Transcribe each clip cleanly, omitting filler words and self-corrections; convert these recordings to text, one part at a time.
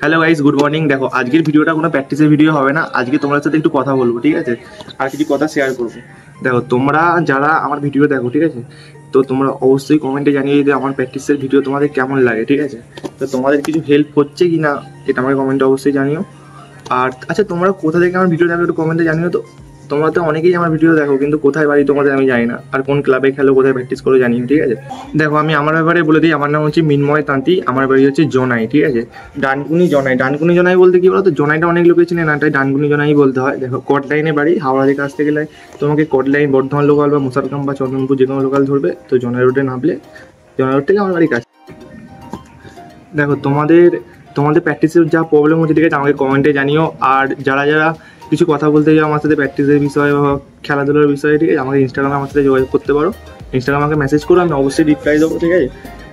Hello guys, good morning. দেখো আজকের ভিডিওটা কোনো প্র্যাকটিসের ভিডিও হবে না। আজকে তোমাদের সাথে একটু কথা বলবো, ঠিক আছে, আর কিছু কথা শেয়ার করবো। দেখো তোমরা যারা আমার ভিডিও দেখো, ঠিক আছে, তো তোমরা অবশ্যই কমেন্টে জানিয়ে যে আমার প্র্যাকটিসের ভিডিও তোমাদের কেমন লাগে, ঠিক আছে। তো তোমাদের কিছু হেল্প হচ্ছে কি না এটা আমাকে কমেন্টে অবশ্যই জানিও। আর আচ্ছা, তোমরা কোথা থেকে আমার ভিডিও দেখো একটু কমেন্টে জানিও। তো তোমরা তো অনেকেই আমার ভিডিও দেখো, কিন্তু কোথায় বাড়ি তোমাদের আমি জানি না, আর কোন ক্লাবে খেলো, কোথায় প্র্যাকটিস করো জানি না, ঠিক আছে। দেখো আমি আমার ব্যাপারে বলে দিই, আমার নাম হচ্ছে মিনময় তাঁতি, আমার বাড়ি হচ্ছে জোনাই, ঠিক আছে, ডানকুনি জোনাই। ডানকুনি জোনাই বলতে কি বলো তো, জোনাইটা অনেক লোকে চেনে না, তাই ডানকুনি জোনাই বলতে হয়। দেখো কট লাইনে বাড়ি, হাওড়া থেকে আসতে গেলে তোমাকে কট লাইন, বর্ধমান লোকাল বা মুসারকাম বা চন্দনপুর যে কোনো লোকাল ধরবে, তো জোনাই রোডে নামলে জোনাই রোড থেকে আমার বাড়ির কাছে। দেখো তোমাদের প্র্যাকটিসের যা প্রবলেম হচ্ছে, ঠিক আছে, আমাকে কমেন্টে জানিও। আর যারা যারা কিছু কথা বলতে চাও আমার সাথে প্র্যাকটিসের বিষয়ে বা খেলাধুলার বিষয়ে, ঠিক আছে, আমাকে ইনস্টাগ্রামে আমার সাথে যোগাযোগ করতে পারো। ইনস্টাগ্রামে আমাকে মেসেজ করো, আমি অবশ্যই রিপ্লাই দেবো, ঠিক আছে,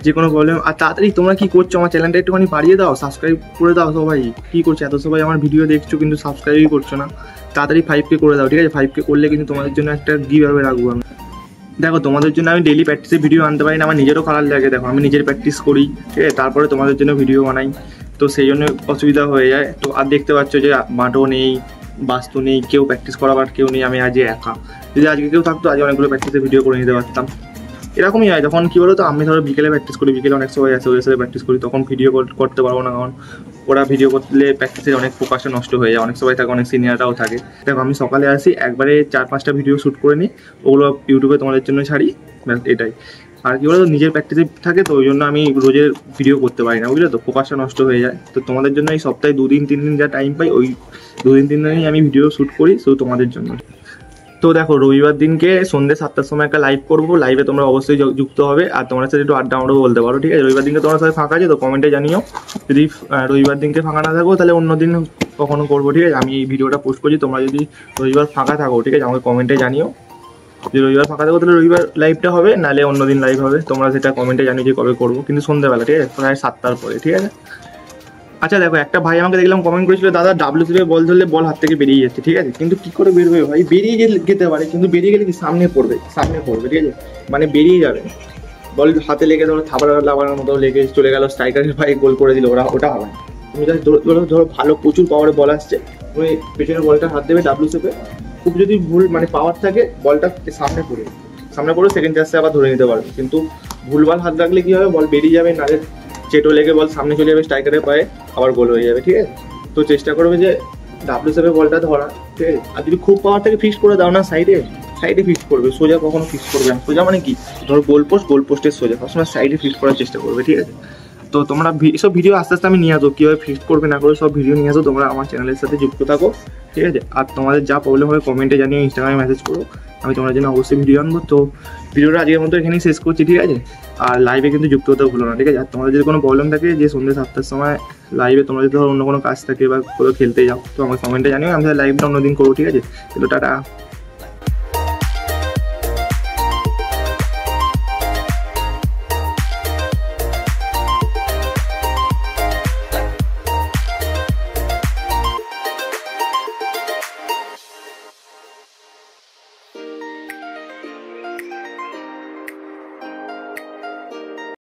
যে কোনো প্রবলেম। আর তাড়াতাড়ি তোমরা কী করছো, আমার চ্যানেলটা একটুখানি বাড়িয়ে দাও, সাবস্ক্রাইব করে দাও। সবাই কী করছো, এত সবাই আমার ভিডিও দেখছো কিন্তু সাবস্ক্রাইবই করছো না। তাড়াতাড়ি 5K করে দাও, ঠিক আছে। 5K করলে কিন্তু তোমাদের জন্য একটা গিভঅ্যাওয়ে রাখবো আমি। দেখো তোমাদের জন্য আমি ডেলি প্র্যাকটিসের ভিডিও আনতে পারি না, আমার নিজেরও খারাপ লাগে। দেখো আমি নিজের প্র্যাকটিস করি, ঠিক আছে, তারপরে তোমাদের জন্য ভিডিও বানাই, তো সেই জন্য অসুবিধা হয়ে যায়। তো আর দেখতে পাচ্ছ যে মাঠও নেই, বাস্তু নেই, কেউ প্র্যাকটিস করাবার কেউ নেই, আমি আজ একা। যদি আজকে কেউ থাকতো আজ অনেকগুলো প্র্যাকটিসের ভিডিও করে নিতে পারতাম। এরকমই হয় তখন, কী বলো তো, আমি ধরো বিকেলে প্র্যাকটিস করি, বিকেলে অনেক সবাই আছে ওদের সাথে প্র্যাকটিস করি, তখন ভিডিও করতে পারবো না, কারণ ওরা ভিডিও করলে প্র্যাকটিসের অনেক ফোকাসটা নষ্ট হয়ে যায়, অনেক সবাই থাকে, অনেক সিনিয়ররাও থাকে। দেখো আমি সকালে আসি, একবারে 4-5টা ভিডিও শ্যুট করে নিই, ওগুলো ইউটিউবে তোমাদের জন্য ছাড়ি, এটাই। আর কি বলো তো, নিজের প্র্যাকটিসে থাকে, তো ওই জন্য আমি রোজের ভিডিও করতে পারি না, বুঝলে তো, ফোকাসটা নষ্ট হয়ে যায়। তো তোমাদের জন্য এই সপ্তাহে 2-3 দিন যা টাইম পাই, ওই 2-3 দিনই আমি ভিডিও শ্যুট করি, শুধু তোমাদের জন্য। তো দেখো রবিবার দিনকে সন্ধ্যে 7টার সময় একটা লাইভ করবো, লাইভে তোমরা অবশ্যই যুক্ত হবে, আর তোমার সাথে একটু আড্ডা আমরাও বলতে পারো, ঠিক আছে। রবিবার দিনকে তোমার সাথে ফাঁকা আছে তো কমেন্টে জানিও। যদি রবিবার দিনকে ফাঁকা না থাকো তাহলে অন্য দিন কখনো করবো, ঠিক আছে। আমি এই ভিডিওটা পোস্ট করছি, তোমরা যদি রবিবার ফাঁকা থাকো, ঠিক আছে, আমাকে কমেন্টে জানিও। যদি রবিবার ফাঁকা থাকো তাহলে রবিবার লাইভটা হবে, নাহলে অন্য দিন লাইভ হবে, তোমরা সেটা কমেন্টে জানিও যে কবে করবো, কিন্তু সন্ধ্যেবেলা, ঠিক আছে, প্রায় 7টার পরে, ঠিক আছে। আচ্ছা দেখো, একটা ভাই আমাকে দেখলাম কমেন্ট করেছিল, দাদা WCB বল ধরলে বল হাত থেকে বেরিয়ে যাচ্ছে, ঠিক আছে, কিন্তু কি করে বেরোবে ভাই, বেরিয়ে যেতে পারে, কিন্তু বেরিয়ে গেলে কি সামনে পড়বে, ঠিক আছে, মানে বেরিয়ে যাবে, বল হাতে লেগে ধরো থাবড়া লাগানোর মতো লেগে চলে গেল, স্ট্রাইকারের ভাই গোল করে দিল, ওটা হবে। তুমি জাস্ট ধরো ভালো প্রচুর পাওয়ারে বল আসছে, তুমি পেছনে বলটা হাত দেবে WCB, খুব যদি ভুল মানে পাওয়ার থাকে, বলটা সামনে পড়ে সেকেন্ড চান্সে আবার ধরে নিতে পারবে, কিন্তু ভুলভাল হাত রাখলে কি হবে, বল বেরিয়ে যাবে, নাহলে চেটো লেগে বল সামনে চলে যাবে, স্ট্রাইকারের পায়ে আবার গোল হয়ে যাবে, ঠিক আছে। তো চেষ্টা করবে যে WCB বলটা ধরা, ঠিক আছে। আর যদি খুব পাওয়ার থেকে ফিক্স করে দাও না, সাইডে ফিক্স করবে, সোজা কখনো ফিক্স করবে না। সোজা মানে কি, ধরো গোল পোস্টের সোজা, সবসময় সাইডে ফিক্স করার চেষ্টা করবে, ঠিক আছে। তো তোমরা সব ভিডিও আস্তে আস্তে আমি নিয়ে আসবো, কীভাবে ফিক্স করবে না করে সব ভিডিও নিয়ে আসো, তোমরা আমার চ্যানেলের সাথে যুক্ত থাকো, ঠিক আছে। আর তোমাদের যা প্রবলেম হবে কমেন্টে জানিয়ে, ইনস্টাগ্রামে মেসেজ করো, আমি তোমাদের জন্য অবশ্যই ভিডিও আনবো। তো ভিডিওটা আজকের মতো এখানেই শেষ করছি, ঠিক আছে। আর লাইভে কিন্তু যুক্ত হতে ভুলো না, ঠিক আছে। আর তোমাদের যদি কোনো প্রবলেম থাকে যে সন্ধ্যে 7টার সময় লাইভে তোমরা যদি ধরো অন্য কোনো কাজ থাকে বা কোথাও খেলতে যাও, তো আমার কমেন্টে জানিও, আমি লাইভটা অন্যদিন করবো, ঠিক আছে। তো টাটা।